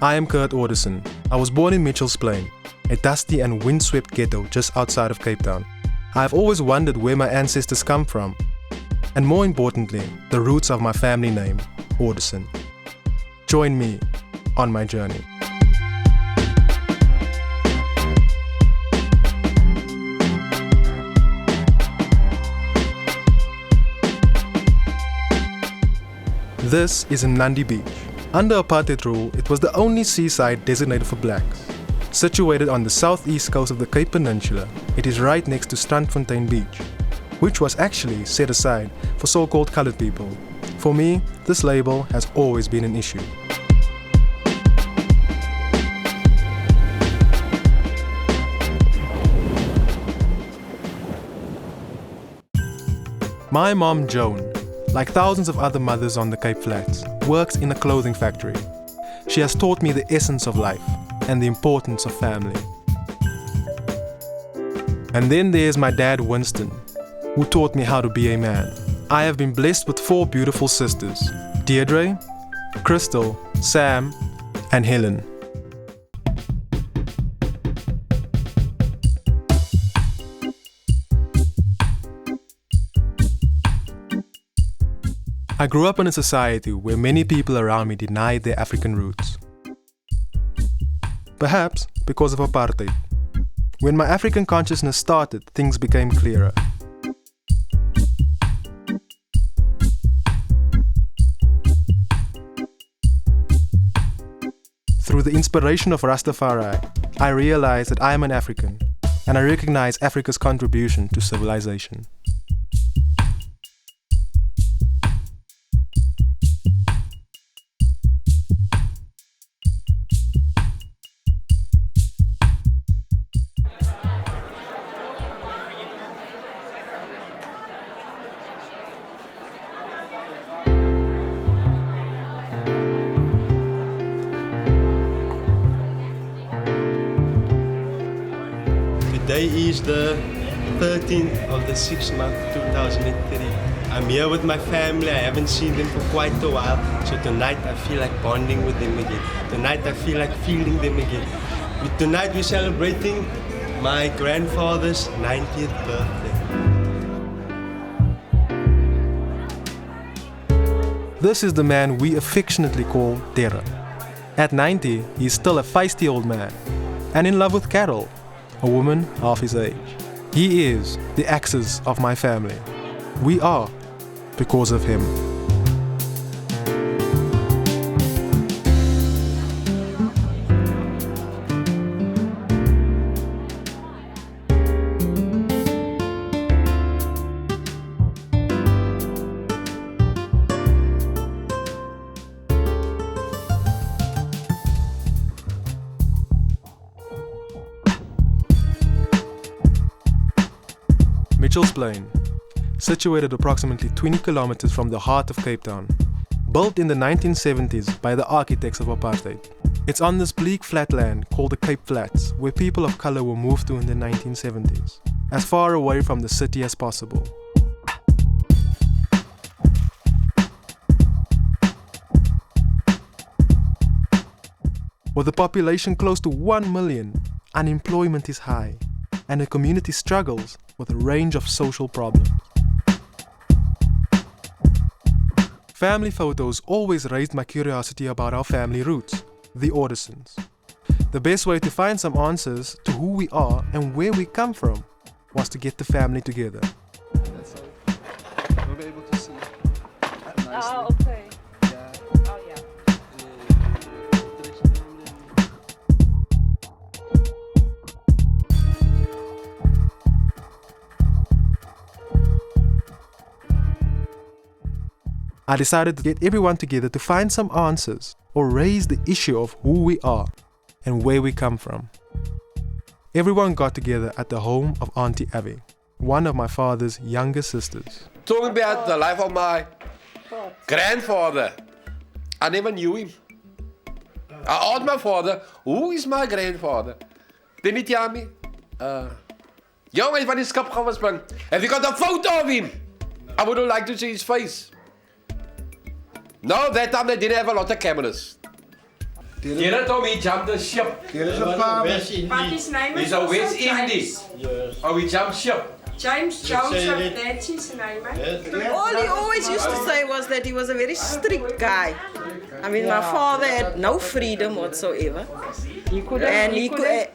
I am Kurt Orderson. I was born in Mitchell's Plain, a dusty and windswept ghetto just outside of Cape Town. I have always wondered where my ancestors come from, and more importantly, the roots of my family name, Orderson. Join me on my journey. This is Mnandi Beach. Under apartheid rule, it was the only seaside designated for blacks. Situated on the southeast coast of the Cape Peninsula, it is right next to Strandfontein Beach, which was actually set aside for so-called colored people. For me, this label has always been an issue. My mom, Joan, like thousands of other mothers on the Cape Flats, works in a clothing factory. She has taught me the essence of life and the importance of family. And then there's my dad, Winston, who taught me how to be a man. I have been blessed with 4 beautiful sisters: Deirdre, Crystal, Sam, and Helen. I grew up in a society where many people around me denied their African roots. Perhaps because of apartheid. When my African consciousness started, things became clearer. Through the inspiration of Rastafari, I realized that I am an African, and I recognize Africa's contribution to civilization. Today is the 13th of the 6th month, 2003. I'm here with my family. I haven't seen them for quite a while. So tonight I feel like bonding with them again. Tonight I feel like feeling them again. Tonight we're celebrating my grandfather's 90th birthday. This is the man we affectionately call Terra. At 90, he's still a feisty old man, and in love with Carol, a woman half his age. He is the axis of my family. We are because of him. Mitchell's Plain, situated approximately 20 kilometers from the heart of Cape Town, built in the 1970s by the architects of apartheid. It's on this bleak flatland called the Cape Flats, where people of color were moved to in the 1970s, as far away from the city as possible. With a population close to 1 million, unemployment is high, and the community struggles with a range of social problems. Family photos always raised my curiosity about our family roots, the Ordersons. The best way to find some answers to who we are and where we come from was to get the family together. That's all. We'll be able to see nicely. Oh, okay. Yeah. Oh, yeah. I decided to get everyone together to find some answers or raise the issue of who we are and where we come from. Everyone got together at the home of Auntie Abby, one of my father's younger sisters. Talking about the life of my grandfather. I never knew him. I asked my father, who is my grandfather? Then he told me, young man van die skip gaan spring. Have you got a photo of him? I would like to see his face. No, that time they didn't have a lot of cameras. Tera told me he jumped the ship. There's a farm. West Indies. But his name He's is a also West Indies. Yes. Oh, we jumped ship. James say Joseph, it. that's his name, eh? Yes. All he always used to say was that he was a very strict guy. I mean, my father had no freedom whatsoever.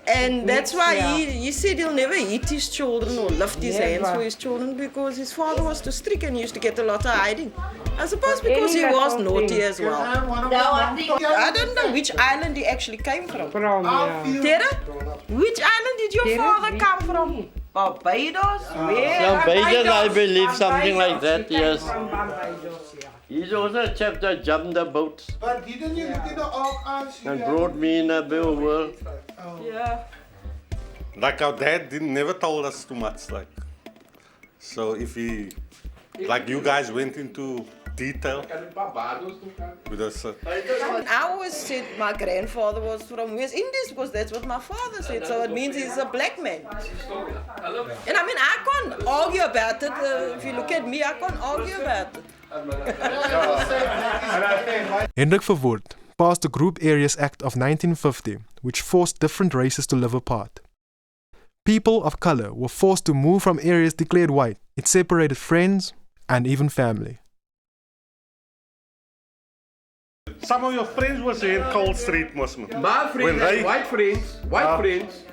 And that's why he said he'll never hit his children or lift his hands for his children because his father was too strict and he used to get a lot of hiding. I suppose because he was naughty as well. I don't know which island he actually came from. Tera, which island did your father come from? Barbados? Where? Barbados, I believe, something like that, yes. He's also a chap that jumped the boat But didn't you look in the archives? and brought me in a big world. Yeah. Like our dad never told us too much, like. So if he, like you guys went into detail with us. I always said my grandfather was from West Indies because that's what my father said. So it means he's a black man. And I mean, I can't argue about it. If you look at me, I can't argue about it. Hendrik Verwoerd passed the Group Areas Act of 1950, which forced different races to live apart. People of color were forced to move from areas declared white. It separated friends and even family. Some of your friends were saying Cold Street Muslim. My friends, they- white friends, friends.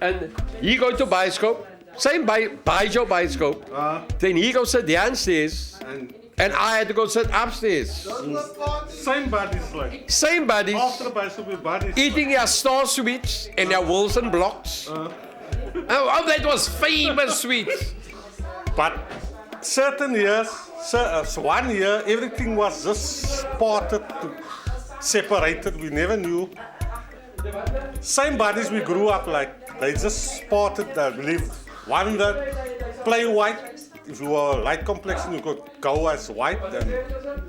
And he go to bioscope, same buy your bioscope. Then he go sit downstairs, and I had to go sit upstairs. Same bodies, like. Same buddies, After the bicycle bodies. eating their Star Sweets and their Wilson blocks. Oh, that was famous sweets. But certain years, 1 year, everything was just parted, separated. We never knew. Same bodies we grew up like. They just spotted, I believe, one that play white. If you were light complexion, you could go as white, and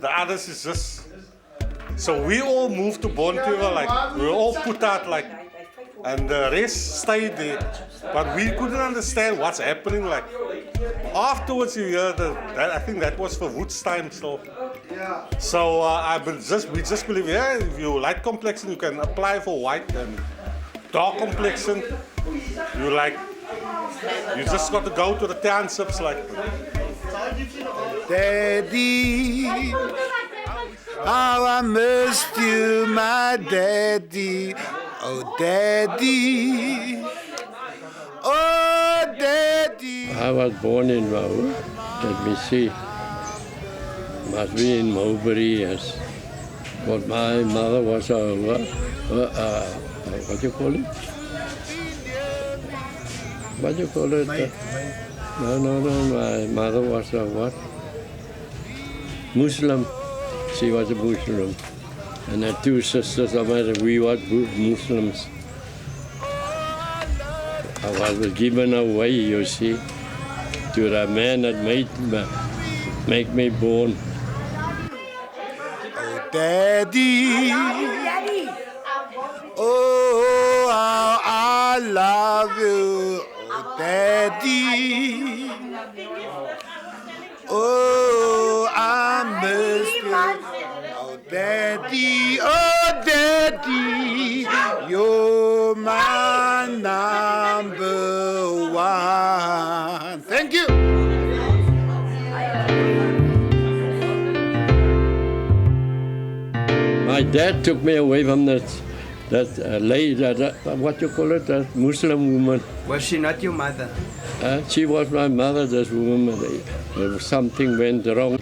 the others is just. So we all moved to Bontiwa, like we were all put out, like, and the rest stayed there. But we couldn't understand what's happening. Like afterwards, you hear that I think that was for Wood's time. So we just believe, yeah, if you light complexion, you can apply for white, and dark complexion, you just got to go to the townships, like. Daddy, how I missed you, my daddy. Oh, daddy. Oh, daddy. I was born in Mau. Let me see. Must be in Mowbray, yes. But my mother was what do you call it? What do you call it? No. My mother was a what? Muslim. She was a Muslim. And her two sisters of mine, we were Muslims. I was given away, you see, to the man that make me born. Oh, daddy. Oh, how I love you. Oh, daddy. Oh, I miss you. Oh, daddy. Oh, daddy. You're my number one. Thank you. My dad took me away from that lady, what you call it, that Muslim woman. Was she not your mother? She was my mother, this woman. Something went wrong.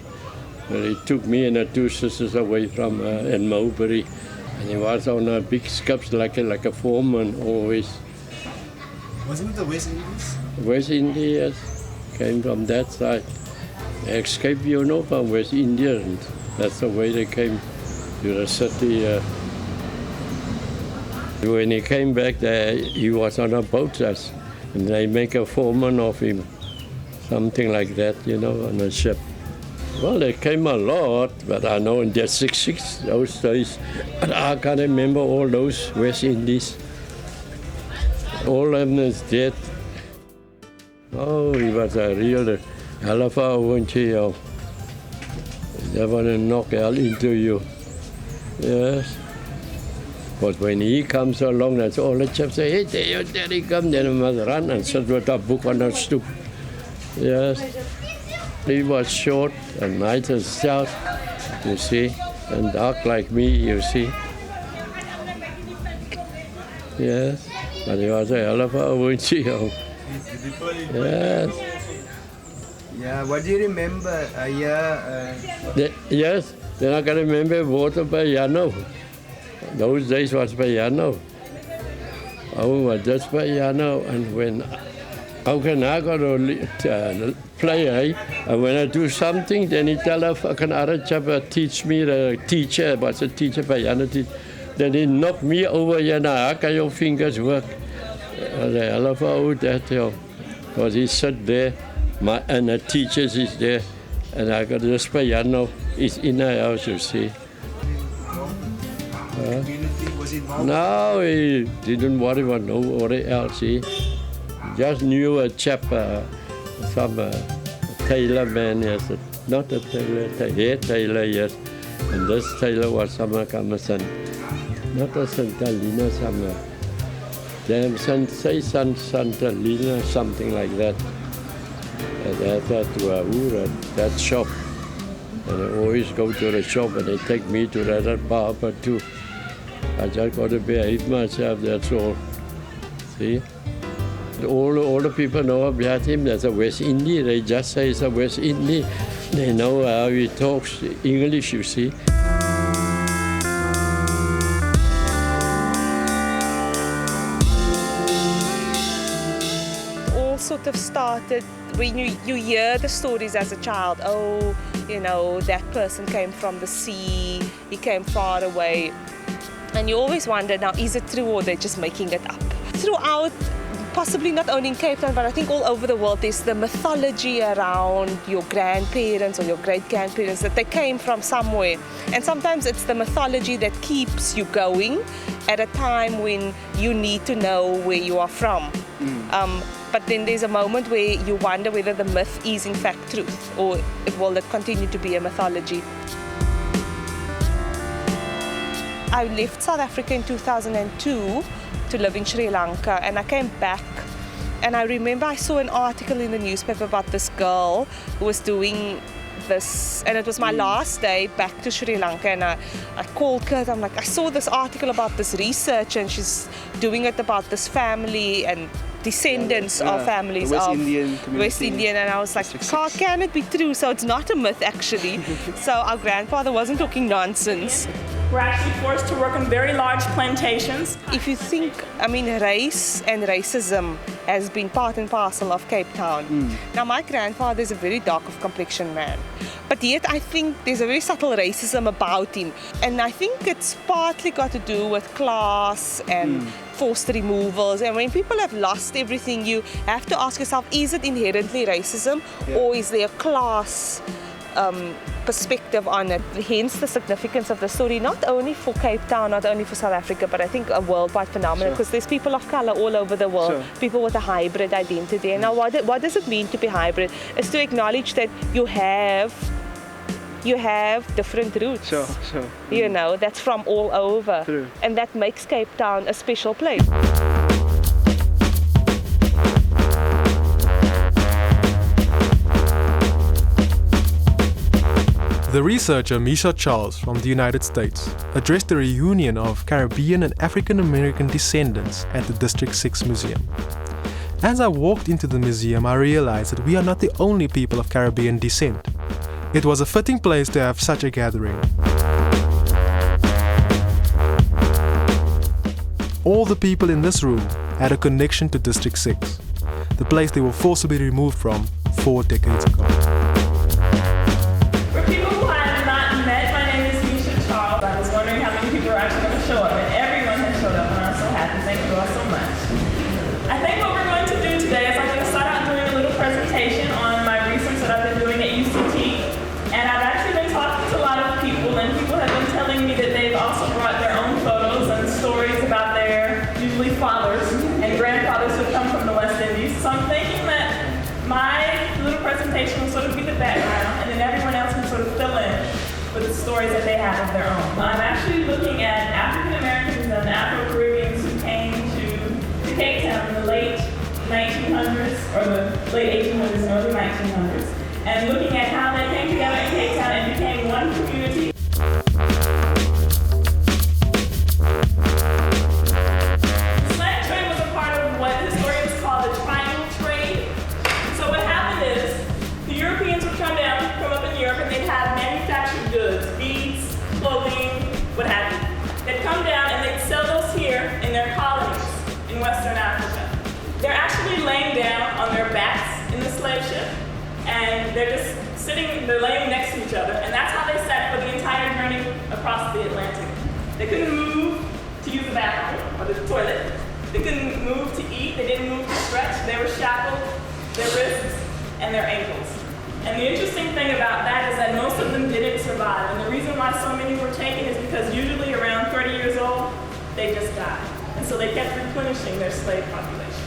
He took me and the two sisters away from in Mowbray. And he was on a big skips like a foreman always. Wasn't it the West Indies? West Indies came from that side. They escaped, from West India. And that's the way they came to the city. When he came back there, he was on a boat, and they make a foreman of him. Something like that, on a ship. Well, they came a lot, but I know in the 66 those days, but I can't remember all those West Indies. All of them is dead. Oh, he was a real hell of a volunteer. They want to knock hell into you. Yes. Because when he comes along, that's all the chaps say, hey, there he comes. Then I must run and sit with a book on the stoop. Yes. He was short and nice and stout, you see, and dark like me, you see. Yes, but he was a hell of a windshield. Yes. Yeah, what do you remember? Yes, then I can remember water piano. Those days was piano. Oh, was just piano, and when how can I go to play, eh? And when I do something, then he tell a fucking other chap teach me, the teacher, was a teacher, piano teacher. Then he knocked me over here, now how can your fingers work? The hell of a old that, because he sit there, and the teachers is there, and I got this piano, is in the house, you see. No, he didn't worry about nobody else, he just knew a chap, some tailor man, yes, not a tailor, hair tailor, yes, and this tailor was some son, not a Santalina, some damn Santalina, something like that. That shop, and I always go to the shop, and they take me to that barber too. I just got to behave myself, that's all. See? All the people know about him as a West Indian. They just say he's a West Indian. They know how he talks English, you see. All sort of started when you hear the stories as a child. Oh, you know, that person came from the sea, he came far away. And you always wonder, now, is it true or they're just making it up? Throughout, possibly not only in Cape Town, but I think all over the world, there's the mythology around your grandparents or your great-grandparents, that they came from somewhere. And sometimes it's the mythology that keeps you going at a time when you need to know where you are from. But then there's a moment where you wonder whether the myth is in fact truth, or will it continue to be a mythology. I left South Africa in 2002 to live in Sri Lanka, and I came back, and I remember I saw an article in the newspaper about this girl who was doing this, and it was my last day back to Sri Lanka, and I called Kurt. I'm like, I saw this article about this research, and she's doing it about this family and descendants of families West of Indian community. West Indian, and I was like, can it be true? So it's not a myth actually. So our grandfather wasn't talking nonsense. We're actually forced to work on very large plantations. If you think, I mean, race and racism has been part and parcel of Cape Town. Now, my grandfather is a very dark of complexion man, but yet I think there's a very subtle racism about him. And I think it's partly got to do with class and forced removals. And when people have lost everything, you have to ask yourself, is it inherently racism, or is there a class perspective on it? Hence the significance of the story, not only for Cape Town, not only for South Africa, but I think a worldwide phenomenon, because there's people of color all over the world, people with a hybrid identity. And now what does it mean to be hybrid? It's to acknowledge that you have different roots. You know, that's from all over. True. And that makes Cape Town a special place. The researcher Misha Charles from the United States addressed the reunion of Caribbean and African American descendants at the District 6 Museum. As I walked into the museum, I realized that we are not the only people of Caribbean descent. It was a fitting place to have such a gathering. All the people in this room had a connection to District 6, the place they were forcibly removed from 4 decades ago. For people who I have not met, my name is Misha Charles. I was wondering how many people are actually going to show up, and everyone has showed up, and I'm so happy. Thank you all so much. I think what we're going to do today is I'm going to start out doing a little presentation on my research that I've been doing at UCT. And I've actually been talking to a lot of people, and people have been telling me that they've also brought their own photos and stories about their usually fathers and grandfathers who come from the West Indies. So I'm thinking that my little presentation will sort of be the background, and then everyone else can sort of fill in with the stories that they have of their own. I'm actually looking at African Americans and they're laying next to each other, and that's how they sat for the entire journey across the Atlantic. They couldn't move to use the bathroom or the toilet. They couldn't move to eat. They didn't move to stretch. They were shackled, their wrists and their ankles. And the interesting thing about that is that most of them didn't survive. And the reason why so many were taken is because usually around 30 years old, they just died. And so they kept replenishing their slave population.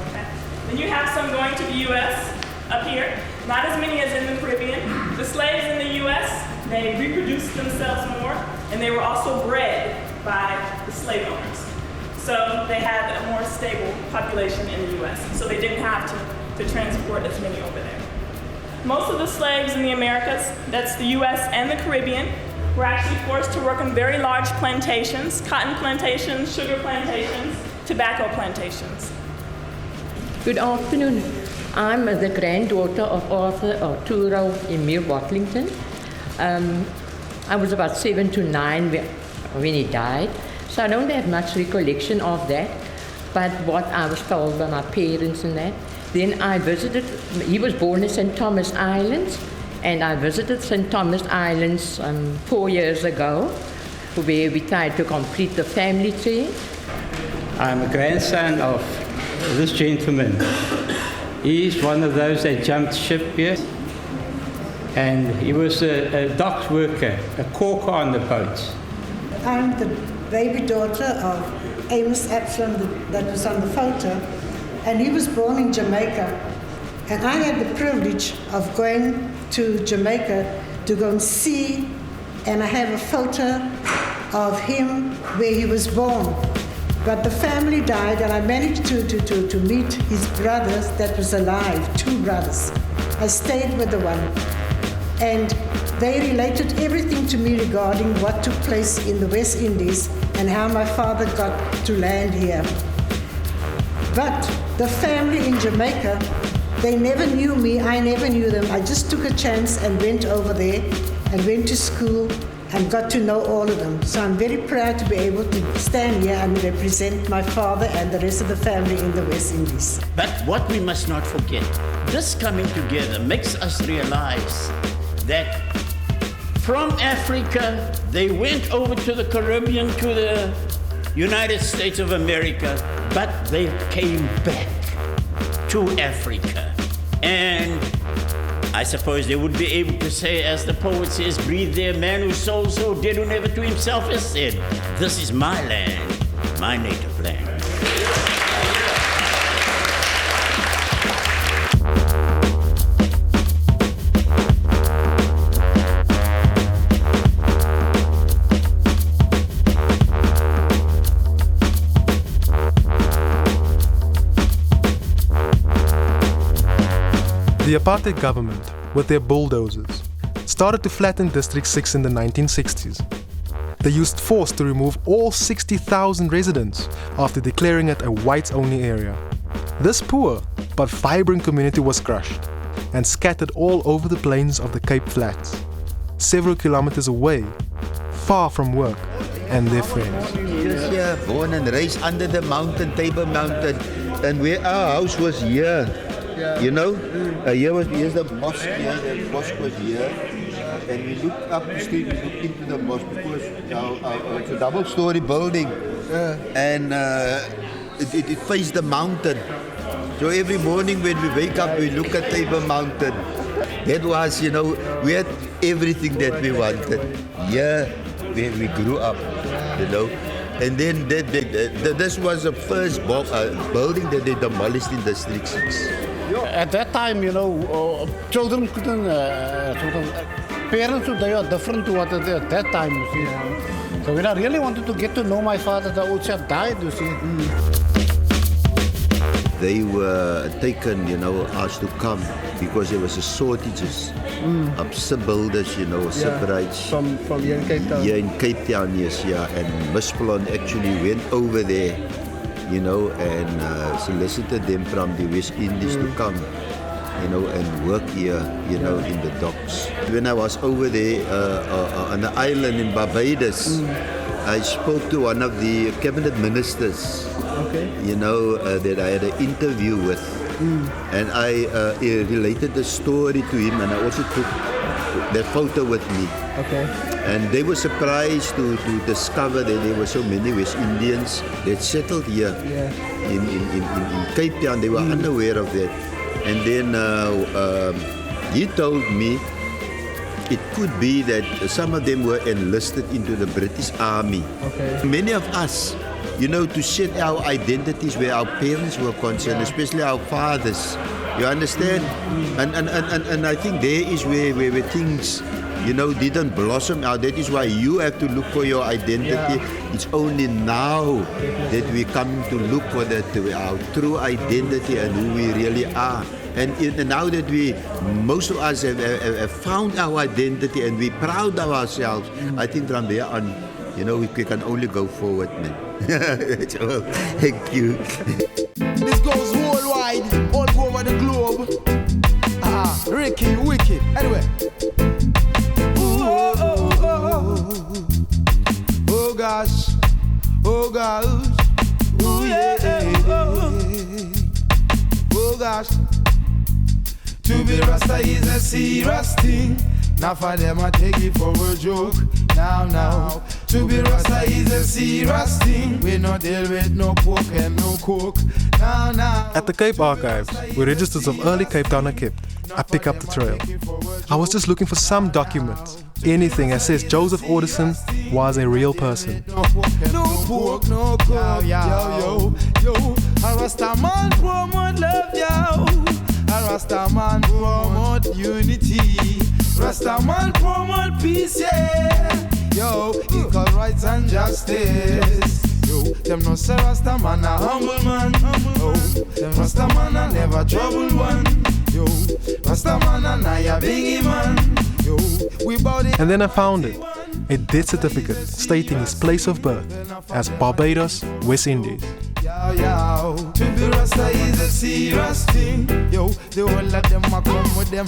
Okay? Then you have some going to the U.S. up here, not as many as in the Caribbean. The slaves in the U.S., they reproduced themselves more, and they were also bred by the slave owners. So they had a more stable population in the U.S., so they didn't have to transport as many over there. Most of the slaves in the Americas, that's the U.S. and the Caribbean, were actually forced to work on very large plantations, cotton plantations, sugar plantations, tobacco plantations. Good afternoon. I'm the granddaughter of Arturo Emil Watlington. I was about 7 to 9 when he died, so I don't have much recollection of that, but what I was told by my parents and that. Then I visited, he was born in St. Thomas Islands, and I visited St. Thomas Islands 4 years ago, where we tried to complete the family tree. I'm a grandson of this gentleman. He's one of those that jumped ship here, and he was a dock worker, a caulker on the boats. I'm the baby daughter of Amos Absalom that was on the photo. And he was born in Jamaica. And I had the privilege of going to Jamaica to go and see, and I have a photo of him where he was born. But the family died, and I managed to meet his brothers that was alive, 2 brothers. I stayed with the one. And they related everything to me regarding what took place in the West Indies and how my father got to land here. But the family in Jamaica, they never knew me, I never knew them. I just took a chance and went over there and went to school and got to know all of them. So I'm very proud to be able to stand here and represent my father and the rest of the family in the West Indies. But what we must not forget, this coming together makes us realize that from Africa, they went over to the Caribbean, to the United States of America, but they came back to Africa. And I suppose they would be able to say, as the poet says, breathe there, man whose soul so dead who never to himself has said, this is my land, my native land. The apartheid government, with their bulldozers, started to flatten District 6 in the 1960s. They used force to remove all 60,000 residents after declaring it a whites-only area. This poor but vibrant community was crushed and scattered all over the plains of the Cape Flats, several kilometers away, far from work and their friends. Yeah, born and raised under the mountain, Table Mountain, and where our house was here. You know, here's the mosque here, the mosque was here, and we looked up the street, we looked into the mosque because it's a double-story building, and it faced the mountain. So every morning when we wake up, we look at Table Mountain. That was, you know, we had everything that we wanted. Here, where we grew up, you know. And then this was the first building that they demolished in District 6. At that time, you know, children couldn't, parents they were different to what they at that time, you see. So when I really wanted to get to know my father, the old chap died, you see. They were taken, you know, asked to come because there was a shortages of sub-builders, you know, separates. From here in Cape Town? Here in Cape Town, yes, yeah. And Mispelon actually went over there, you know, and solicited them from the West Indies to come, you know, and work here, you know, in the docks. When I was over there on the island in Barbados, I spoke to one of the cabinet ministers, you know, that I had an interview with. And I related the story to him, and I also took that photo with me. Okay. And they were surprised to discover that there were so many West Indians that settled here in Cape Town. They were unaware of that. And then he told me it could be that some of them were enlisted into the British Army. Okay. Many of us, you know, to set our identities where our parents were concerned, especially our fathers. You understand? And I think there is where things, you know, didn't blossom out. That is why you have to look for your identity. It's only now that we come to look for our true identity and who we really are. And now that most of us have found our identity and we're proud of ourselves, I think from there on, you know, we can only go forward, man. So, thank you. This goes worldwide, all over the globe. Ricky, wicked. Anyway. Ooh, oh gosh, oh gosh, ooh yeah, oh gosh. To be Rasta is a serious thing. Now for them I take it for a joke. Now. To be Rasta is a serious thing. We no deal with no pork and no coke. Now. At the Cape Archives, where registers of early Cape Town are kept, I pick up the trail. I was just looking for some documents, anything that says Joseph Orderson was a real person. No pork, no coke. Yo. A Rasta man promote love, yo. A Rasta man promote unity. Rasta man promote peace, yeah. Yo, equal rights and justice. Yo, them no say Rasta man a humble man. Oh, them Rasta man a never trouble one. Yo, Rasta man a naya biggie man. Yo, we bout it. And then I found it, a death certificate stating his place of birth as Barbados, West Indies. Yo, to be Rasta is a serious thing. Yo, the whole of them a come with them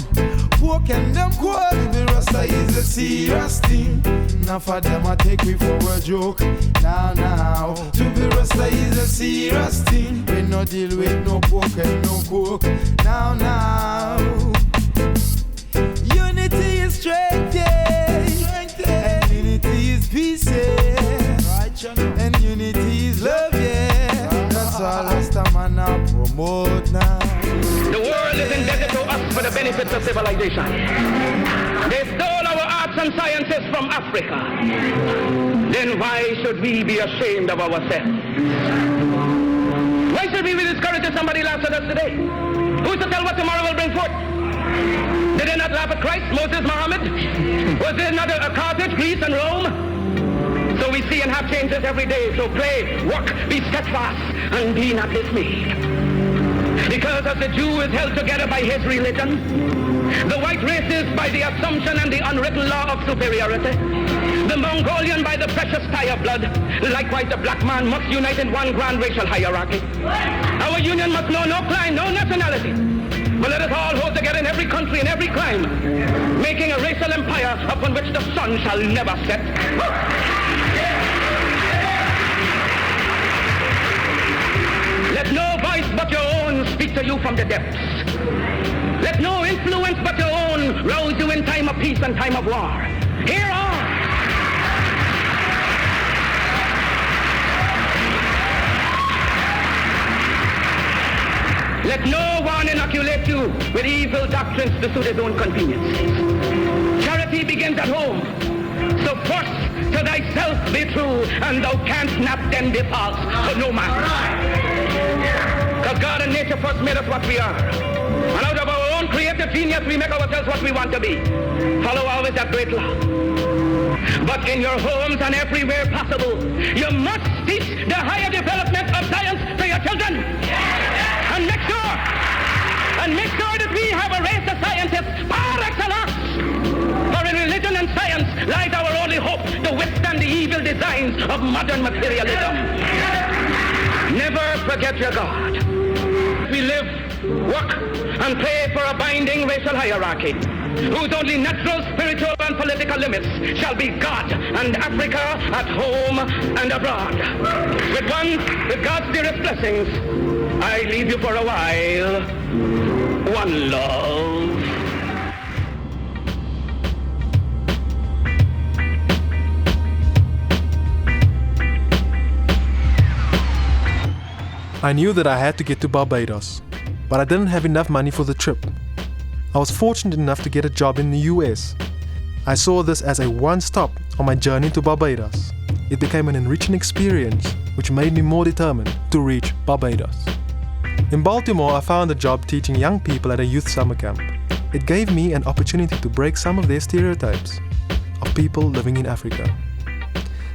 pork and them cold. To be Rasta is a serious thing. Now for them I take me for a joke. Now, to be Rasta is a serious thing. We no deal with no pork and no coke. Now. Unity is strength, yeah. And unity is peace, yeah. And unity is love, yeah. That's all Rasta man I promote now. The world is indebted to us for the benefits of civilization. They stole our arts and sciences from Africa. Then why should we be ashamed of ourselves? Why should we be discouraged if somebody laughs at us today? Who's to tell what tomorrow will bring forth? Did they not laugh at Christ, Moses, Muhammad? Was there not a Carthage, Greece, and Rome? So we see and have changes every day. So pray, work, be steadfast, and be not dismayed. Because as the Jew is held together by his religion, the white races by the assumption and the unwritten law of superiority, the Mongolian by the precious tie of blood, likewise the black man must unite in one grand racial hierarchy. Our union must know no clime, no nationality. But let us all hold together in every country, in every clime, making a racial empire upon which the sun shall never set. Let no voice but your own speak to you from the depths. Let no influence but your own rouse you in time of peace and time of war. Here are. Let no one inoculate you with evil doctrines to suit his own convenience. Charity begins at home. So first to thyself be true, and thou canst not then be false to no man. Because God and nature first made us what we are. And out of our own creative genius we make ourselves what we want to be. Follow always that great law. But in your homes and everywhere possible, you must teach the higher development of science to your children. And make sure that we have a race of scientists par excellence. For in religion and science lies our only hope to withstand the evil designs of modern materialism. Never forget your God. We live, work, and pray for a binding racial hierarchy, whose only natural, spiritual, and political limits shall be God and Africa at home and abroad. With God's dearest blessings, I leave you for a while. One love. I knew that I had to get to Barbados, but I didn't have enough money for the trip. I was fortunate enough to get a job in the US. I saw this as a one-stop on my journey to Barbados. It became an enriching experience, which made me more determined to reach Barbados. In Baltimore, I found a job teaching young people at a youth summer camp. It gave me an opportunity to break some of their stereotypes of people living in Africa.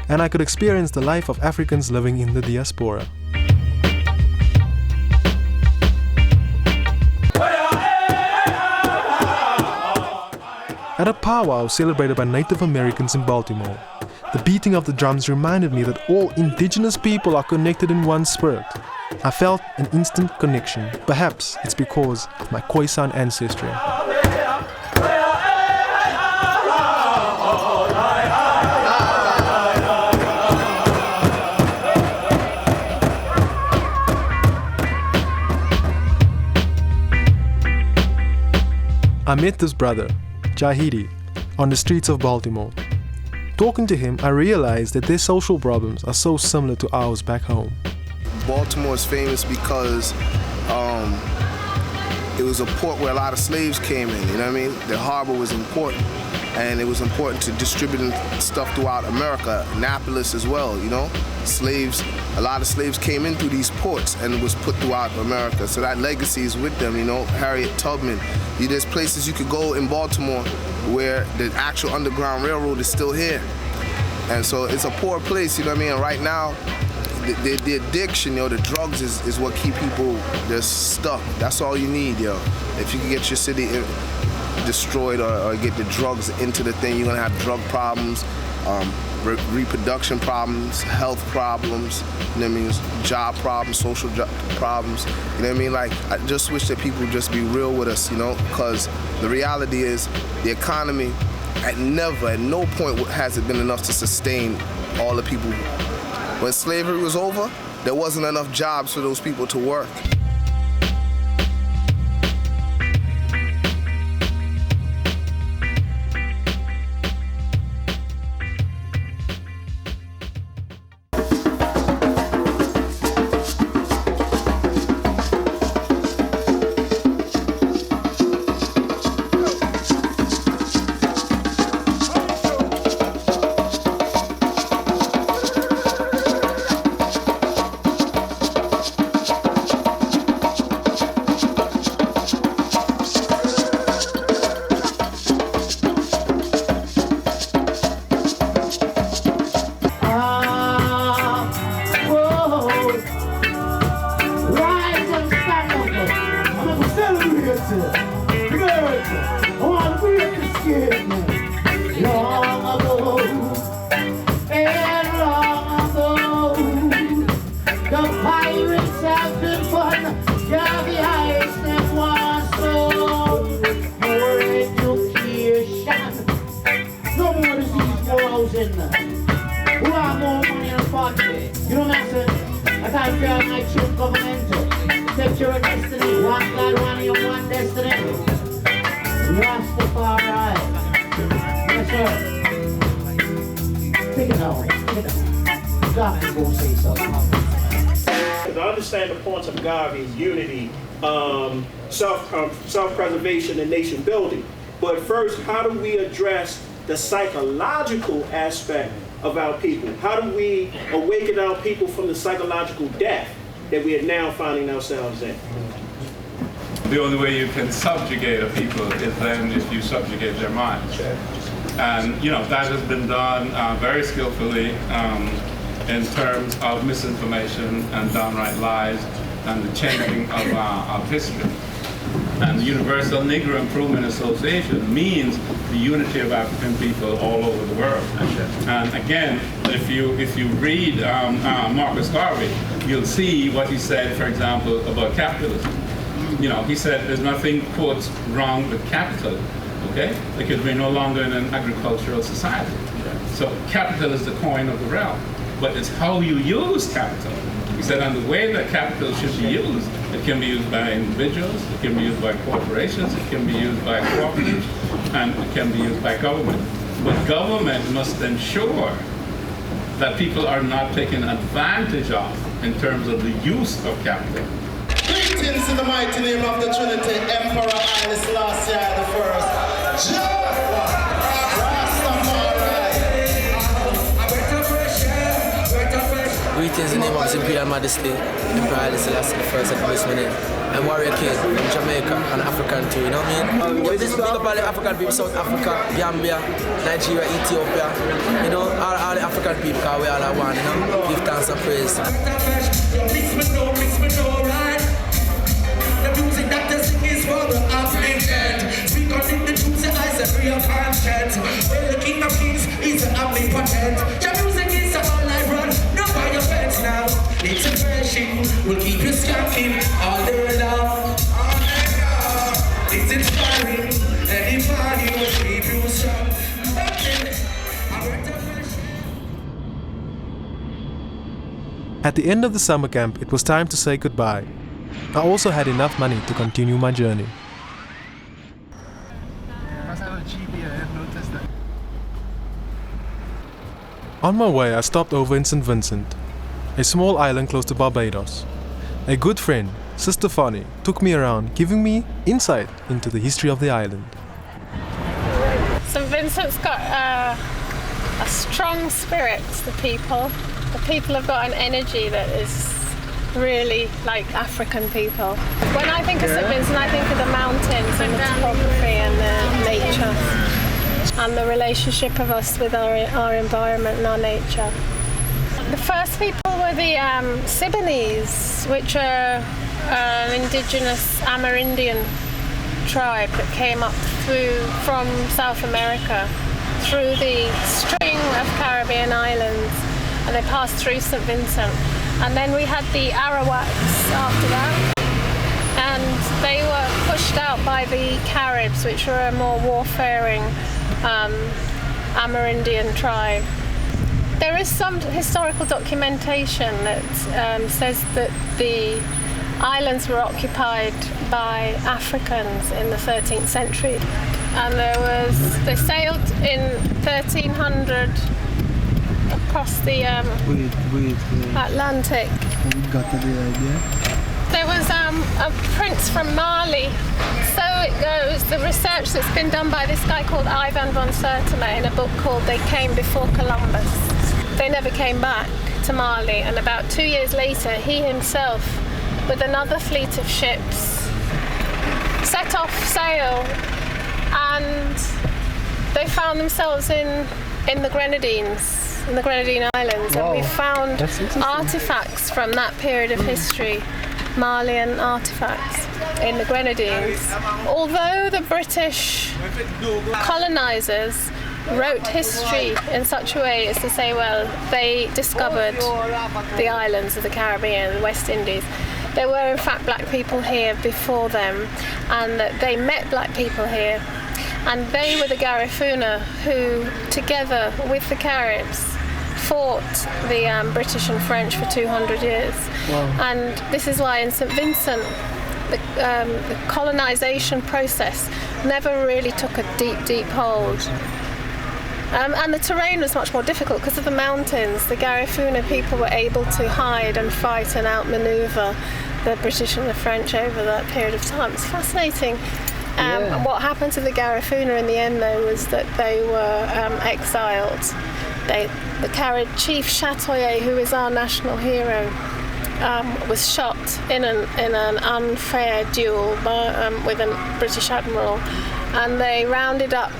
And I could experience the life of Africans living in the diaspora. At a powwow celebrated by Native Americans in Baltimore, the beating of the drums reminded me that all indigenous people are connected in one spirit. I felt an instant connection. Perhaps it's because of my Khoisan ancestry. I met this brother, Jahidi, on the streets of Baltimore. Talking to him, I realized that their social problems are so similar to ours back home. Baltimore is famous because it was a port where a lot of slaves came in, you know what I mean? The harbor was important, and it was important to distribute stuff throughout America, Annapolis as well, you know? A lot of slaves came in through these ports and was put throughout America, so that legacy is with them, you know? Harriet Tubman. There's places you could go in Baltimore where the actual Underground Railroad is still here. And so it's a poor place, you know what I mean? And right now, the addiction, the drugs is what keep people just stuck. That's all you need, If you can get your city destroyed or get the drugs into the thing, you're gonna have drug problems, reproduction problems, health problems, you know what I mean, job problems, social problems, you know what I mean? Like, I just wish that people would just be real with us, because the reality is the economy at no point has it been enough to sustain all the people. When slavery was over, there wasn't enough jobs for those people to work. I understand the points of Garvey's unity, self-preservation, and nation building. But first, how do we address the psychological aspect of our people? How do we awaken our people from the psychological death that we are now finding ourselves in? The only way you can subjugate a people is then if you subjugate their minds. And that has been done very skillfully in terms of misinformation and downright lies and the changing of history. And the Universal Negro Improvement Association means the unity of African people all over the world. And again, if you read Marcus Garvey, you'll see what he said, for example, about capitalism. He said there's nothing, quote, wrong with capital, okay? Because we're no longer in an agricultural society. So capital is the coin of the realm, but it's how you use capital He said, and the way that capital should be used, it can be used by individuals, it can be used by corporations, it can be used by cooperatives, and it can be used by government. But government must ensure that people are not taken advantage of in terms of the use of capital. Greetings in the mighty name of the Trinity, Emperor Haile Selassie Greetings in the name of His Imperial Majesty, Emperor Haile Selassie I at the best minute. I'm Warrior King from Jamaica and African too, you know what I mean? This big up all the African people, South Africa, Gambia, Nigeria, Ethiopia, you know, all the African people, because we all are one, you know, give thanks and praise. The music that they sing is for the African. We connect the truth, the eyes and real content. Well, the King of Kings is omnipotent. Your music is all I run, no by your fence now. It's a version, will keep you skanking all day long. It's inspiring, and it will keep you strong. At the end of the summer camp, it was time to say goodbye. I also had enough money to continue my journey. On my way, I stopped over in St. Vincent, a small island close to Barbados. A good friend, Sister Fanny, took me around, giving me insight into the history of the island. St. Vincent's got a strong spirit, the people. The people have got an energy that is really like African people. When I think of St. Vincent, I think of the mountains and the topography and the nature and the relationship of us with our environment and our nature. The first people were the Siboneyes, which are an indigenous Amerindian tribe that came up from South America through the string of Caribbean islands, and they passed through St. Vincent. And then we had the Arawaks after that, and they were pushed out by the Caribs, which were a more warfaring Amerindian tribe. There is some historical documentation that says that the islands were occupied by Africans in the 13th century, and they sailed in 1300 across the Atlantic. We got the idea. There was a prince from Mali. So it goes, the research that's been done by this guy called Ivan von Sertima in a book called They Came Before Columbus. They never came back to Mali, and about 2 years later he himself, with another fleet of ships, set off sail, and they found themselves in the Grenadines, in the Grenadine Islands. Wow. And we found artifacts from that period of history, Malian artifacts in the Grenadines. Although the British colonizers wrote history in such a way as to say, well, they discovered the islands of the Caribbean, the West Indies. There were in fact black people here before them, and that they met black people here, and they were the Garifuna who, together with the Caribs, fought the British and French for 200 years. Wow. And this is why in St. Vincent the colonization process never really took a deep hold. And the terrain was much more difficult because of the mountains. The Garifuna people were able to hide and fight and outmaneuver the British and the French over that period of time. It's fascinating. What happened to the Garifuna in the end, though, was that they were exiled. The Carib chief Chatoyer, who is our national hero, was shot in an unfair duel with a British admiral, and they rounded up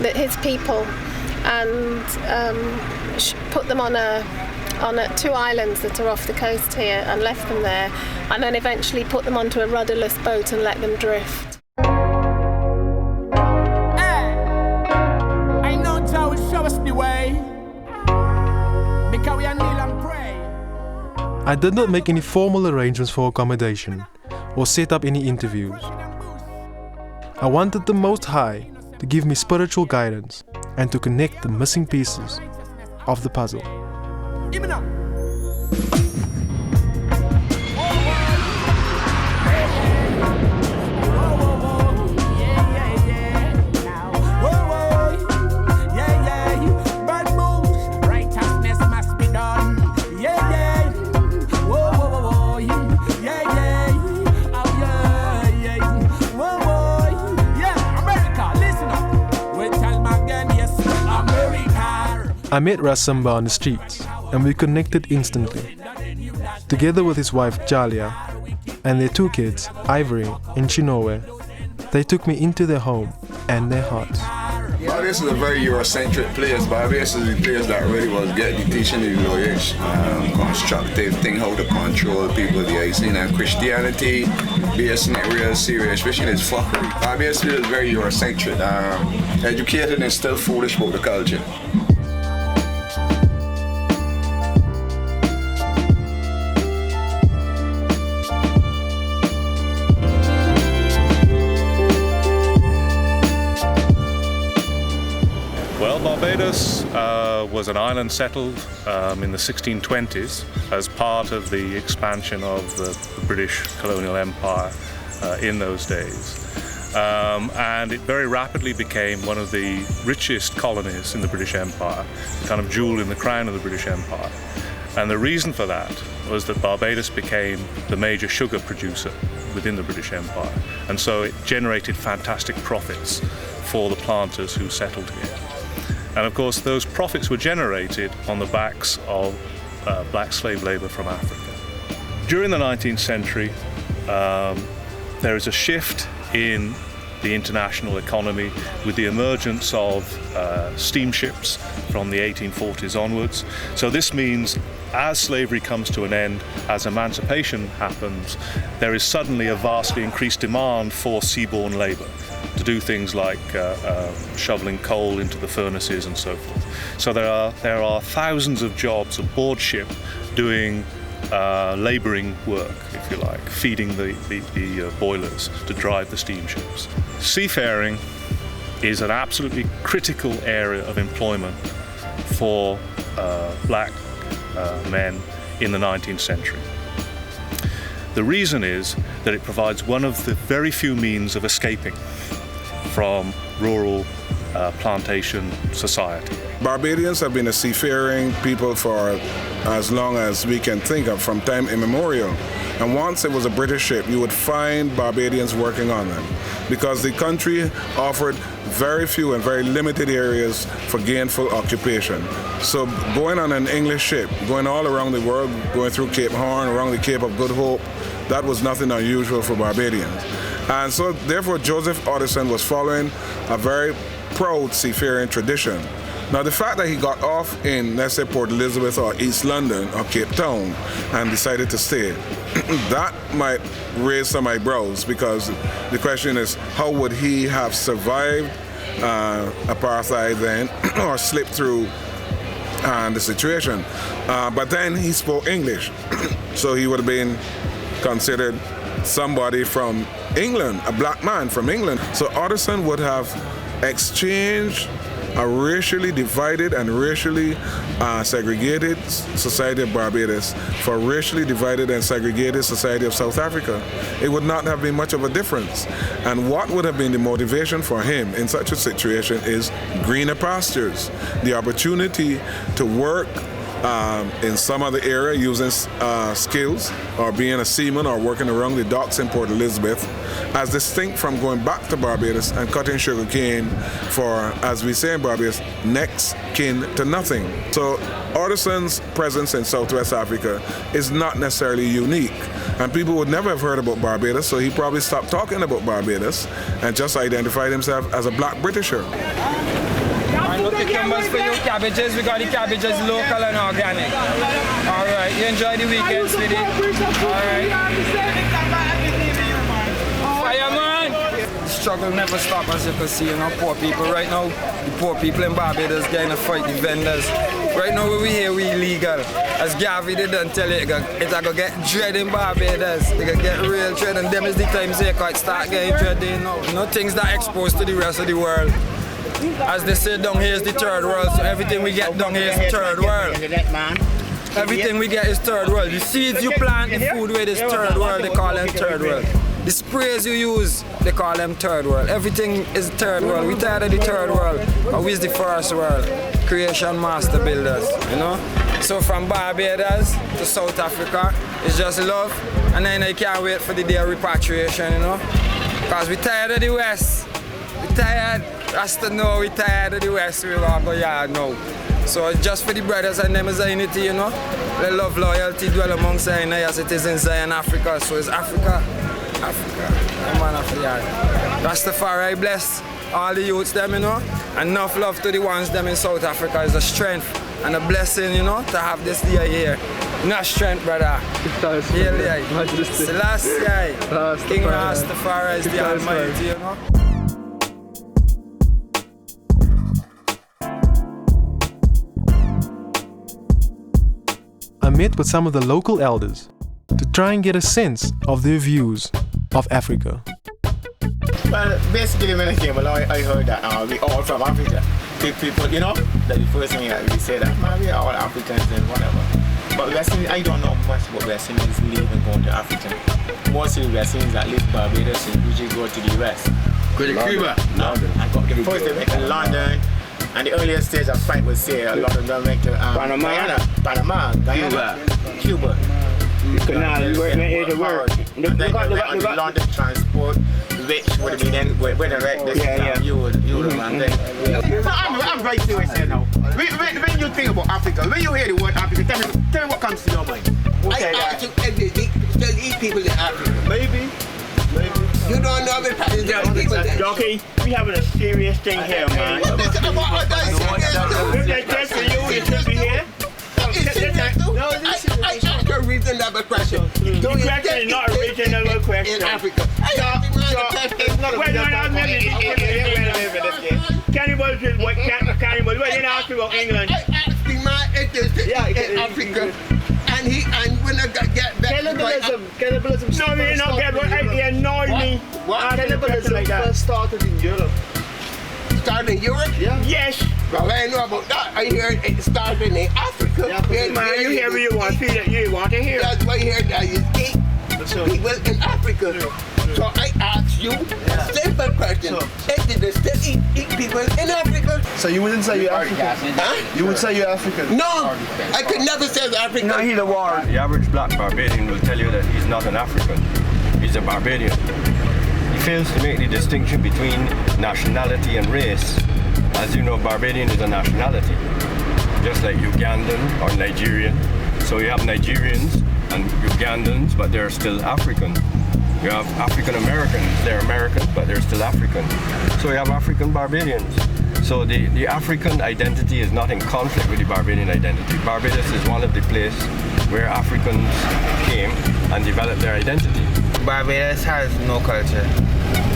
his people and put them on two islands that are off the coast here and left them there, and then eventually put them onto a rudderless boat and let them drift. I know Jah will show us the way, because we are kneel and pray. I did not make any formal arrangements for accommodation or set up any interviews. I wanted the Most High to give me spiritual guidance and to connect the missing pieces of the puzzle. I met Rasamba on the streets and we connected instantly. Together with his wife Jalia and their 2 kids, Ivory and Chinowe, they took me into their home and their hearts. Barbados is a very Eurocentric place. Barbados is a place that really was getting teaching the knowledge, constructive thing, how to control people there. You see, and Christianity, based in it real serious, especially in its fuckery. Barbados is very Eurocentric, educated and still foolish about the culture. Barbados was an island settled in the 1620s as part of the expansion of the British colonial empire in those days. And it very rapidly became one of the richest colonies in the British Empire, the kind of jewel in the crown of the British Empire. And the reason for that was that Barbados became the major sugar producer within the British Empire. And so it generated fantastic profits for the planters who settled here. And of course, those profits were generated on the backs of black slave labor from Africa. During the 19th century, there is a shift in the international economy with the emergence of steamships from the 1840s onwards. So this means as slavery comes to an end, as emancipation happens, there is suddenly a vastly increased demand for seaborne labor to do things like shoveling coal into the furnaces and so forth. So there are thousands of jobs aboard ship doing labouring work, if you like, feeding the boilers to drive the steamships. Seafaring is an absolutely critical area of employment for black men in the 19th century. The reason is that it provides one of the very few means of escaping from rural plantation society. Barbadians have been a seafaring people for as long as we can think of, from time immemorial. And once it was a British ship, you would find Barbadians working on them because the country offered very few and very limited areas for gainful occupation. So going on an English ship, going all around the world, going through Cape Horn, around the Cape of Good Hope, that was nothing unusual for Barbadians. And so therefore Joseph Orderson was following a very proud seafaring tradition. Now the fact that he got off in, let's say, Port Elizabeth or East London or Cape Town and decided to stay, that might raise some eyebrows, because the question is, how would he have survived apartheid then or slipped through the situation? But then he spoke English, so he would have been considered somebody from England, a black man from England. So Orderson would have exchanged a racially divided and racially segregated society of Barbados for a racially divided and segregated society of South Africa. It would not have been much of a difference. And what would have been the motivation for him in such a situation is greener pastures, the opportunity to work in some other area using skills, or being a seaman or working around the docks in Port Elizabeth, as distinct from going back to Barbados and cutting sugar cane for, as we say in Barbados, next kin to nothing. So Orderson's presence in Southwest Africa is not necessarily unique, and people would never have heard about Barbados, so he probably stopped talking about Barbados and just identified himself as a black Britisher. And no cucumbers for you, cabbages. We got the cabbages local and organic. All right, you enjoy the weekend, sweetie. All right. Fireman! The struggle never stops, as you can see, you know, poor people. Right now, the poor people in Barbados getting to fight the vendors. Right now, when we here, we illegal. As Garvey didn't tell you, it's going to get dread in Barbados. They going to get real dread, and them is the times they can start getting dread, you know. No things that exposed to the rest of the world. As they say, down here is the third world, so everything we get down here is the third world. Everything we get is third world. The seeds you plant, the food with is third world, they call them third world. The sprays you use, they call them third world. Everything is third world. We tired of the third world, and we's the first world. Creation master builders, you know? So from Barbados to South Africa, it's just love, and then I can't wait for the day of repatriation, you know? Because we tired of the West. We tired. Rasta know we tired of the West, we want to go yard now. So it's just for the brothers and them is a unity, you know. The love, loyalty dwell amongst us as it is in Zion, Africa. So it's Africa, the man of the yard. Rastafari bless all the youths them, you know. Enough love to the ones them in South Africa is a strength and a blessing, you know, to have this day here. Not strength, brother. Selassie, King Rastafari is the Almighty, you know. I met with some of the local elders to try and get a sense of their views of Africa. Well, basically when I came along, I heard that we all from Africa. People, you know, that the first thing we say that, man, we are all Africans and whatever. But West Indies, I don't know much about West Indies leaving going to Africa. Mostly West Indies that live Barbados and usually go to the US. Go to Cuba. London. The first they went to London. And the earliest stage of fight was say a lot of them went to Panama, Guyana, Cuba. Canal, where it work. And then they got the London transport, which would have been then when the wreck this you would have been. I'm right serious here now. When you think about Africa, when you hear the word Africa, tell me what comes to your mind. I ask you every day, tell these people in Africa. Maybe. You don't know the people there. Okay, we having a serious thing here, man. What is it about that? That's for you, you should be here. I ask a reasonable question. The question is not a reasonable question. In Africa. Cannibals is what cannibals. Well, you know ask about England. I asked the man in Africa. And when I get back cannibalism. No, you don't get what he annoyed me. Cannibalism first started in Europe. Started in Europe? Yeah. Yes. Well, I know about that. I hear it started in Africa. Yeah, man, you hear what you want to hear. You want to hear. That's why you hear that you eat people in Africa. So I ask you a simple question. Did they still eat people in Africa? So you wouldn't say you're African? Huh? You would say you're African? No, I could never say African. No, he's a war. The average black Barbadian will tell you that he's not an African. He's a Barbadian. He fails to make the distinction between nationality and race. As you know, Barbadian is a nationality, just like Ugandan or Nigerian. So you have Nigerians and Ugandans, but they're still African. You have African Americans, they're American, but they're still African. So you have African Barbadians. So the African identity is not in conflict with the Barbadian identity. Barbados is one of the places where Africans came and developed their identity. Barbados has no culture.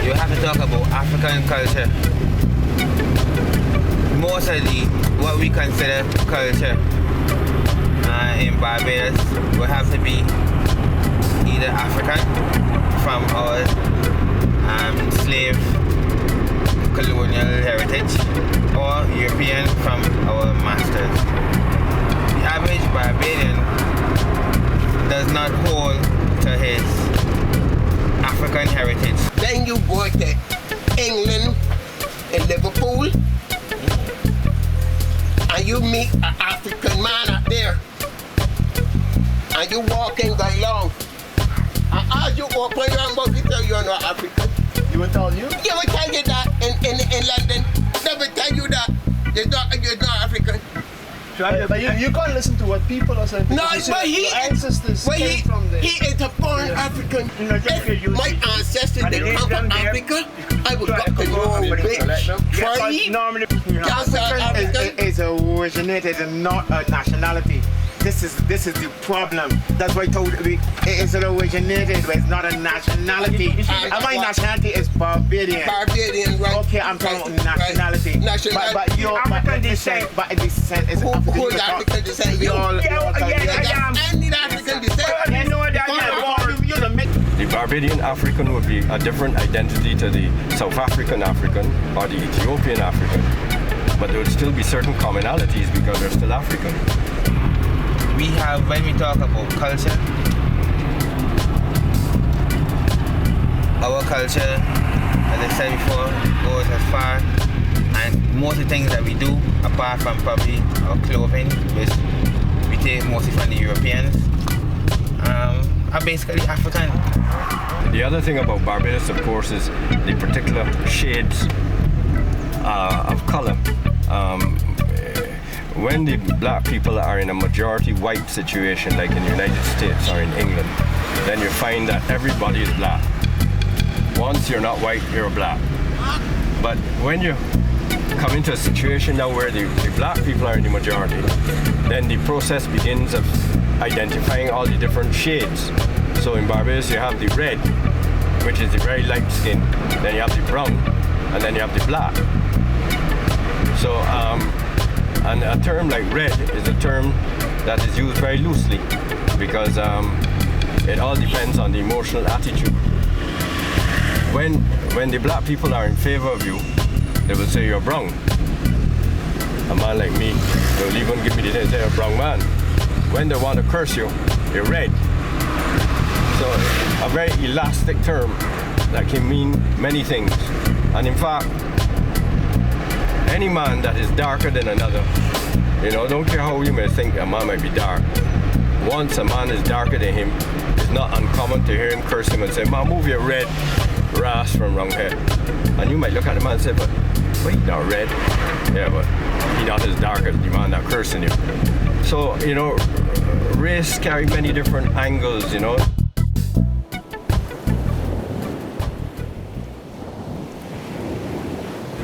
You have to talk about African culture. Most of what we consider culture in Barbados will have to be either African from our slave colonial heritage or European from our masters. The average Barbadian does not hold to his African heritage. Then you go to England and Liverpool and you meet an African man up there and you walk and go along. And as you open your mouth, you tell you're not African. You will tell you? They will tell you that in London. They will tell you that you're not African. But you can't listen to what people are saying. No, but ancestors came from there. He is a foreign African. If my ancestors didn't come from Africa, I would go to Norway, trade. African is originated and not a nationality. This is the problem. That's why I told you it's originated, but it's not a nationality. And my nationality is Barbadian. Barbadian, right? Okay, I'm talking nationality. But your African descent, but descent is African. Who is African descent? We all. I need African descent. The Barbadian African would be a different identity to the South African African or the Ethiopian African. But there would still be certain commonalities because they're still African. We have, when we talk about culture, our culture, as I said before, goes as far, and most of the things that we do, apart from probably our clothing, which we take mostly from the Europeans, are basically African. The other thing about Barbados, of course, is the particular shades of color. when the black people are in a majority white situation, like in the United States or in England, then you find that everybody is black. Once you're not white, you're black. But when you come into a situation now where the black people are in the majority, then the process begins of identifying all the different shades. So in Barbados you have the red, which is the very light skin, then you have the brown, and then you have the black. So, and a term like red is a term that is used very loosely because it all depends on the emotional attitude. When the black people are in favor of you, they will say you're brown. A man like me, they'll even give me the name, say you're a brown man. When they want to curse you, you're red. So a very elastic term that can mean many things. And in fact, any man that is darker than another, you know, don't care how you may think a man might be dark. Once a man is darker than him, it's not uncommon to hear him curse him and say, man, move your red ras from wrong head. And you might look at the man and say, but he's not red. Yeah, but he's not as dark as the man that cursing him. So, you know, race carry many different angles, you know.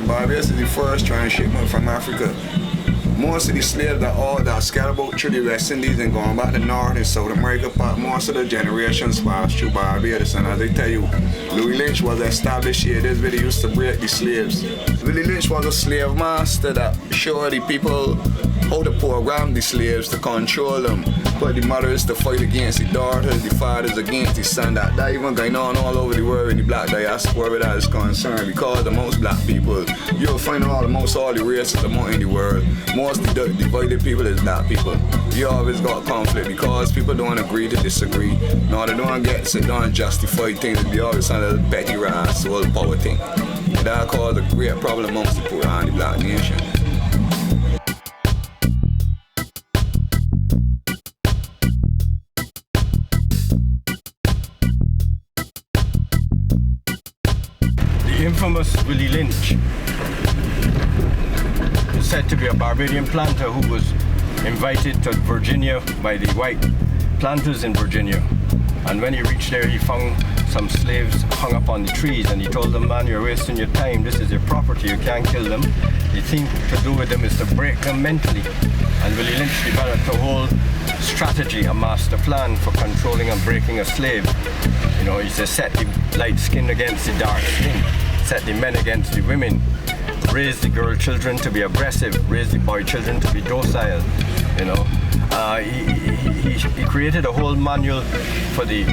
Barbados is the first transshipment from Africa. Most of the slaves that scattered about through the West Indies and going back to North and South America, most of the generations passed through Barbados. And as I tell you, Louis Lynch was established here. This video used to break the slaves. Louis Lynch was a slave master that showed the people how to program the slaves to control them. Put the mothers to fight against the daughters, the fathers against the son. That even going on all over the world in the black diaspora where that is concerned. Because the most black people, you'll find all the races among in the world. Most divided people is black people. You always got conflict because people don't agree to disagree. No, they don't justify things. They always have a petty ras, soul power thing. That caused a great problem amongst the poor and the black nation. Infamous Willie Lynch is said to be a Barbadian planter who was invited to Virginia by the white planters in Virginia. And when he reached there, he found some slaves hung up on the trees, and he told them, man, you're wasting your time. This is your property. You can't kill them. The thing to do with them is to break them mentally. And Willie Lynch developed a whole strategy, a master plan for controlling and breaking a slave. You know, he said, set the light skin against the dark skin. Set the men against the women, raise the girl children to be aggressive, raise the boy children to be docile, you know. He created a whole manual for the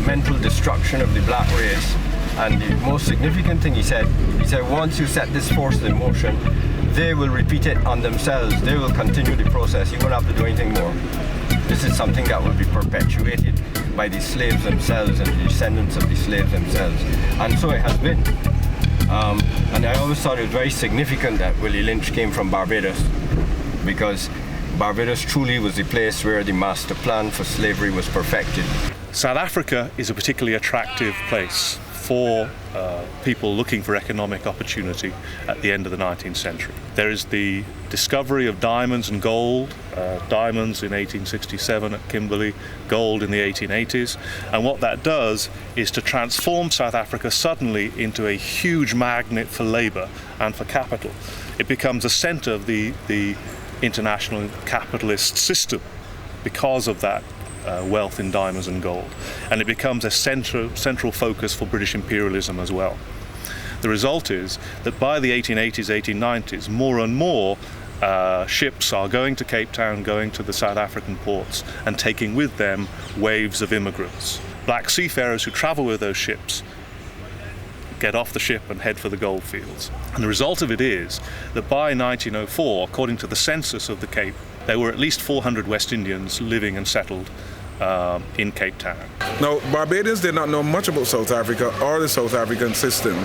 mental destruction of the black race. And the most significant thing he said, once you set this force in motion, they will repeat it on themselves. They will continue the process. You won't have to do anything more. This is something that will be perpetuated by the slaves themselves and the descendants of the slaves themselves. And so it has been. And I always thought it was very significant that Willie Lynch came from Barbados, because Barbados truly was the place where the master plan for slavery was perfected. South Africa is a particularly attractive place for people looking for economic opportunity at the end of the 19th century. There is the discovery of diamonds and gold, diamonds in 1867 at Kimberley, gold in the 1880s, and what that does is to transform South Africa suddenly into a huge magnet for labour and for capital. It becomes a centre of the international capitalist system because of that wealth in diamonds and gold, and it becomes a central focus for British imperialism as well. The result is that by the 1880s, 1890s, more and more ships are going to Cape Town, going to the South African ports, and taking with them waves of immigrants. Black seafarers who travel with those ships get off the ship and head for the gold fields. And the result of it is that by 1904, according to the census of the Cape, there were at least 400 West Indians living and settled in Cape Town. Now, Barbadians did not know much about South Africa or the South African system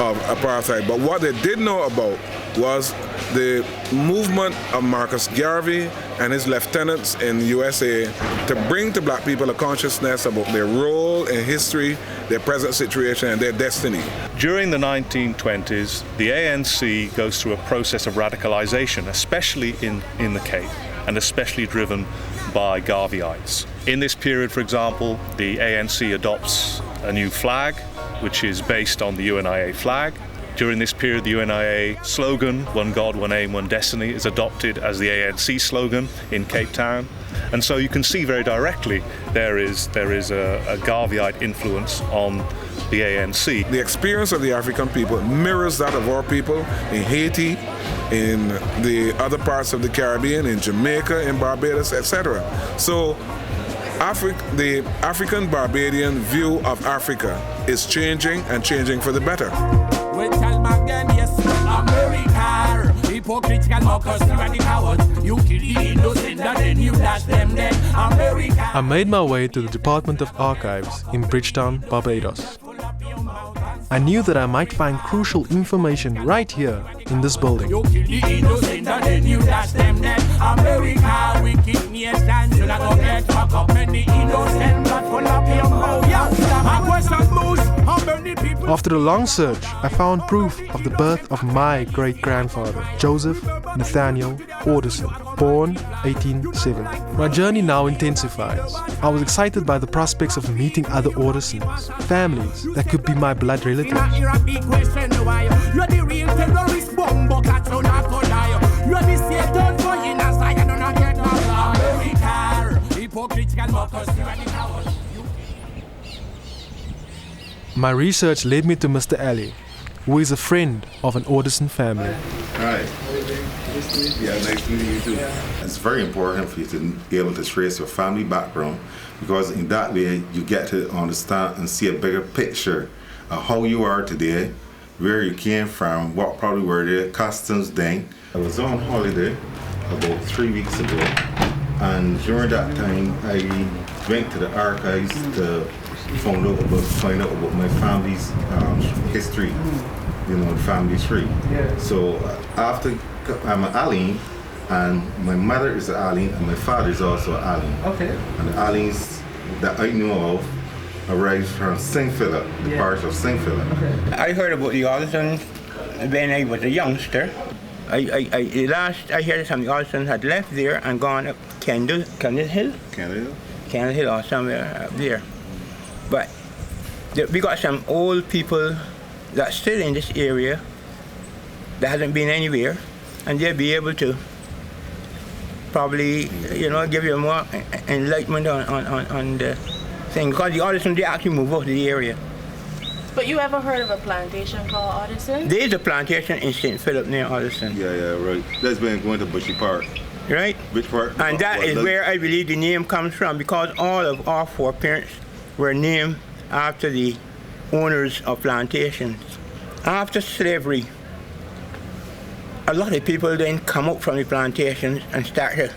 of apartheid, but what they did know about was the movement of Marcus Garvey and his lieutenants in the USA to bring to black people a consciousness about their role in history, their present situation, and their destiny. During the 1920s, the ANC goes through a process of radicalization, especially in the Cape, and especially driven by Garveyites. In this period, for example, the ANC adopts a new flag, which is based on the UNIA flag. During this period, the UNIA slogan, One God, One Aim, One Destiny, is adopted as the ANC slogan in Cape Town. And so you can see very directly there is a Garveyite influence on the ANC. The experience of the African people mirrors that of our people in Haiti, in the other parts of the Caribbean, in Jamaica, in Barbados, etc. So the African Barbadian view of Africa is changing and changing for the better. I made my way to the Department of Archives in Bridgetown, Barbados. I knew that I might find crucial information right here in this building. After a long search, I found proof of the birth of my great-grandfather, Joseph Nathaniel Orderson, born 1870. My journey now intensifies. I was excited by the prospects of meeting other Ordersons, families that could be my blood relatives. My research led me to Mr. Ali, who is a friend of an Orderson family. Hi. Yeah, nice meeting you too. It's very important for you to be able to trace your family background, because in that way you get to understand and see a bigger picture of how you are today, where you came from, what probably were their customs then. I was on holiday about 3 weeks ago, and during that time I went to the archives to find out about my family's history, you know, the family tree. Yeah. So after I'm an Aline, and my mother is an Aline, and my father is also an Aline. Okay. And the Alines that I know of arrived from St. Philip, the parish of St. Philip. Okay. I heard about the Ordersons when I was a youngster. I heard some of the Ordersons had left there and gone up Kendall Hill or somewhere up there. But we got some old people that's still in this area that hasn't been anywhere, and they'll be able to probably, you know, give you more enlightenment on the thing, because the Ordersons, they actually move out to the area. But you ever heard of a plantation called Orderson? There is a plantation in St. Philip near Orderson. Yeah, right. That's been going to Bushy Park. Right? Which part? And that is where I believe the name comes from, because all of our foreparents were named after the owners of plantations. After slavery, a lot of people then come up from the plantations and start to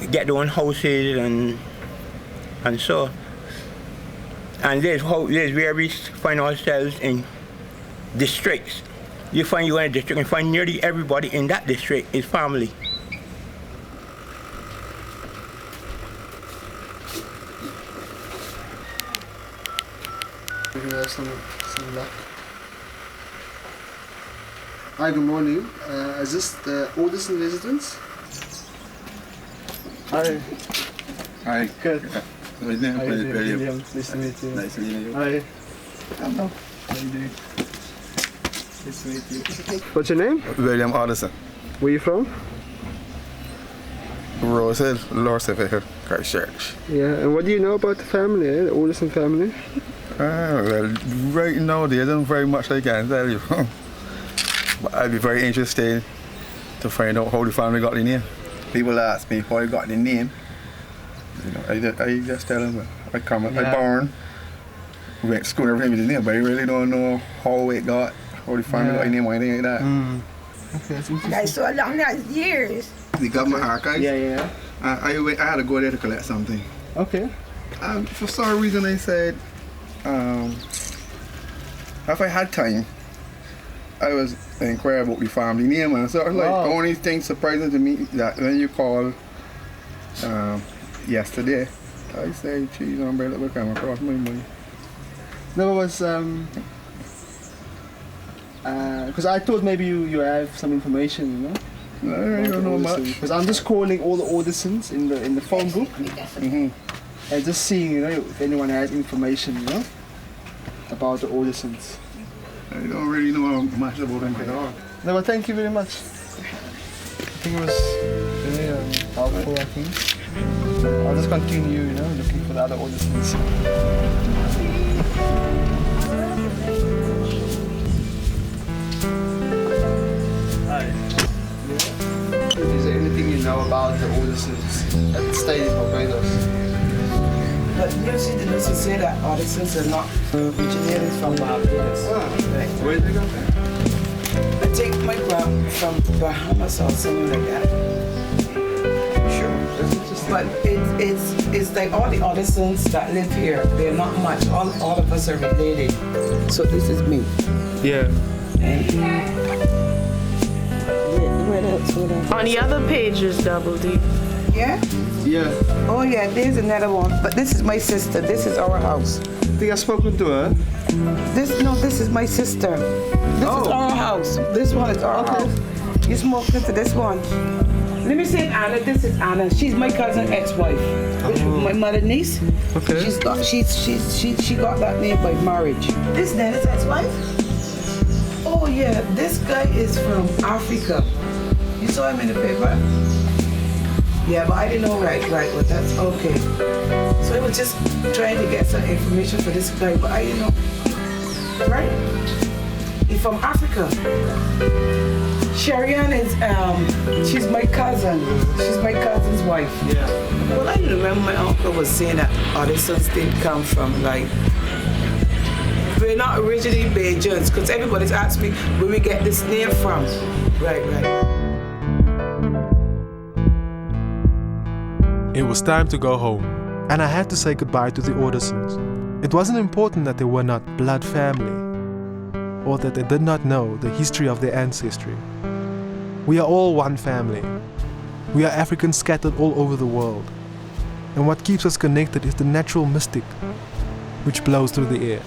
get their own houses and so. And there's where we find ourselves in districts. You find you in a district and find nearly everybody in that district is family. Some luck. Hi, good morning. Is this the Orderson residence? Hi. Hi. Good. My name is William. Nice to meet you. Nice to meet you. Hi. Hello. How are you doing? Nice to meet you. What's your name? William Orderson. Where are you from? Rose Hill, Lorseville, Christchurch. Yeah, and what do you know about the family, the Orderson family? Well, right now there isn't very much I can tell you. But I'd be very interested to find out how the family got the name. People ask me how I got the name. You know, I just tell them I born, went to school and everything with the name, but I really don't know how it got, how the family got the name or anything like that. Okay, that's interesting. That's so long, that's years. The government archives? Yeah. I had to go there to collect something. Okay. For some reason, they said if I had time, I was inquire about the family name, and so like the only thing surprising to me that when you called yesterday, I say cheese umbrella will come across my mind. No, it was because I thought maybe you have some information, you know. I don't know much. Because I'm just calling all the Ordersons in the phone book, and just seeing, you know, if anyone has information, you know, about the Ordersons. I don't really know much about them at all. No, but thank you very much. I think it was very helpful, I think. I'll just continue, you know, looking for the other Ordersons. Hi. Is there anything you know about the Ordersons at the state in Barbados? But you see, the news say that Ordersons are not originated from Barbados. Right. Where did they go from? I think my grand from Bahamas or something like that. Sure. But it's like all the Ordersons that live here, they're not much. All of us are related. So this is me. Yeah. On the other page is Double D. Yeah? Yeah. Oh yeah, there's another one. But this is my sister. This is our house. I think I've spoken to her. This is my sister. This is our house. This one is our house. You smoking to this one. Let me say Anna. This is Anna. She's my cousin ex-wife. My mother niece. Okay. She got that name by marriage. This then is ex-wife? Oh yeah, this guy is from Africa. You saw him in the paper? Yeah, but I didn't know right, but that's okay. So I was just trying to get some information for this guy, but I didn't know. Right? He's from Africa. Sharian is, she's my cousin. She's my cousin's wife. Yeah. Well, I remember my uncle was saying that Ordersons didn't come from, like, we're not originally Bajans, because everybody's asked me where we get this name from. Right. It was time to go home, and I had to say goodbye to the Ordersons. It wasn't important that they were not blood family, or that they did not know the history of their ancestry. We are all one family. We are Africans scattered all over the world. And what keeps us connected is the natural mystic which blows through the air.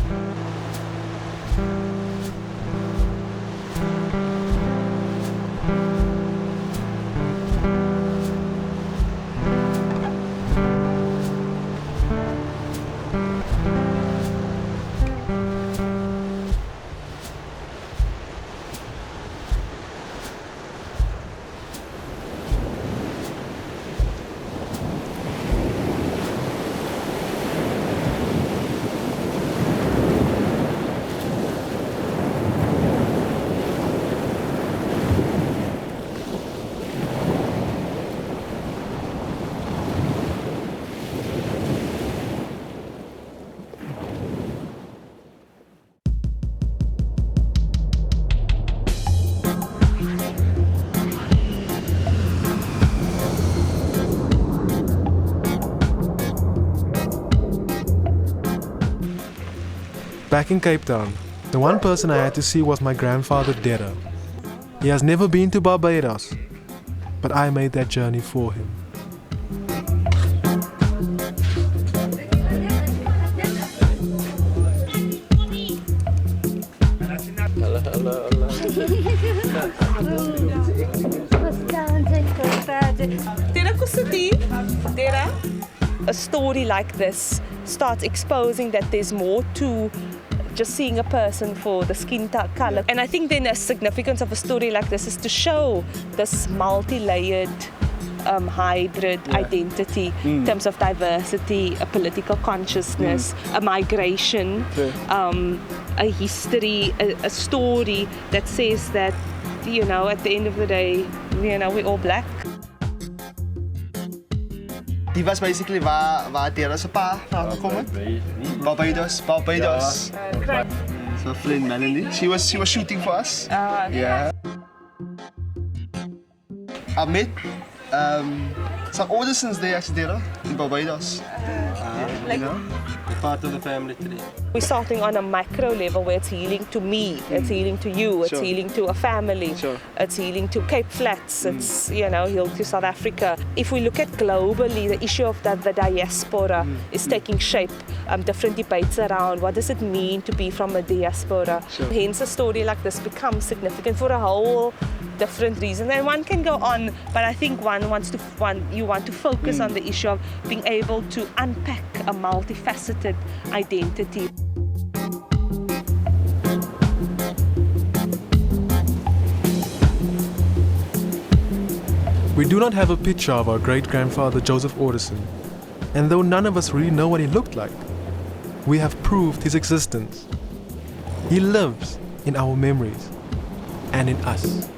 Back in Cape Town, the one person I had to see was my grandfather Dera. He has never been to Barbados, but I made that journey for him. A story like this starts exposing that there's more to just seeing a person for the skin color. And I think then the significance of a story like this is to show this multi-layered hybrid identity in terms of diversity, a political consciousness, a migration, a history, a story that says that, you know, at the end of the day, you know, we're all black. Die was basically waar Dera se pa van gekom het. Barbados. So Flynn Melanie. She was shooting for us. Yeah. I met Some Ordersons they actually did in Barbados. You know? They're part of the family today. We're starting on a macro level where it's healing to me, it's healing to you, it's healing to a family, it's healing to Cape Flats, it's, you know, healed to South Africa. If we look at globally, the issue of the diaspora is taking shape. Different debates around what does it mean to be from a diaspora. Hence a story like this becomes significant for a whole different reasons. And one can go on, but I think you want to focus on the issue of being able to unpack a multifaceted identity. We do not have a picture of our great-grandfather Joseph Orderson, and though none of us really know what he looked like, we have proved his existence. He lives in our memories and in us.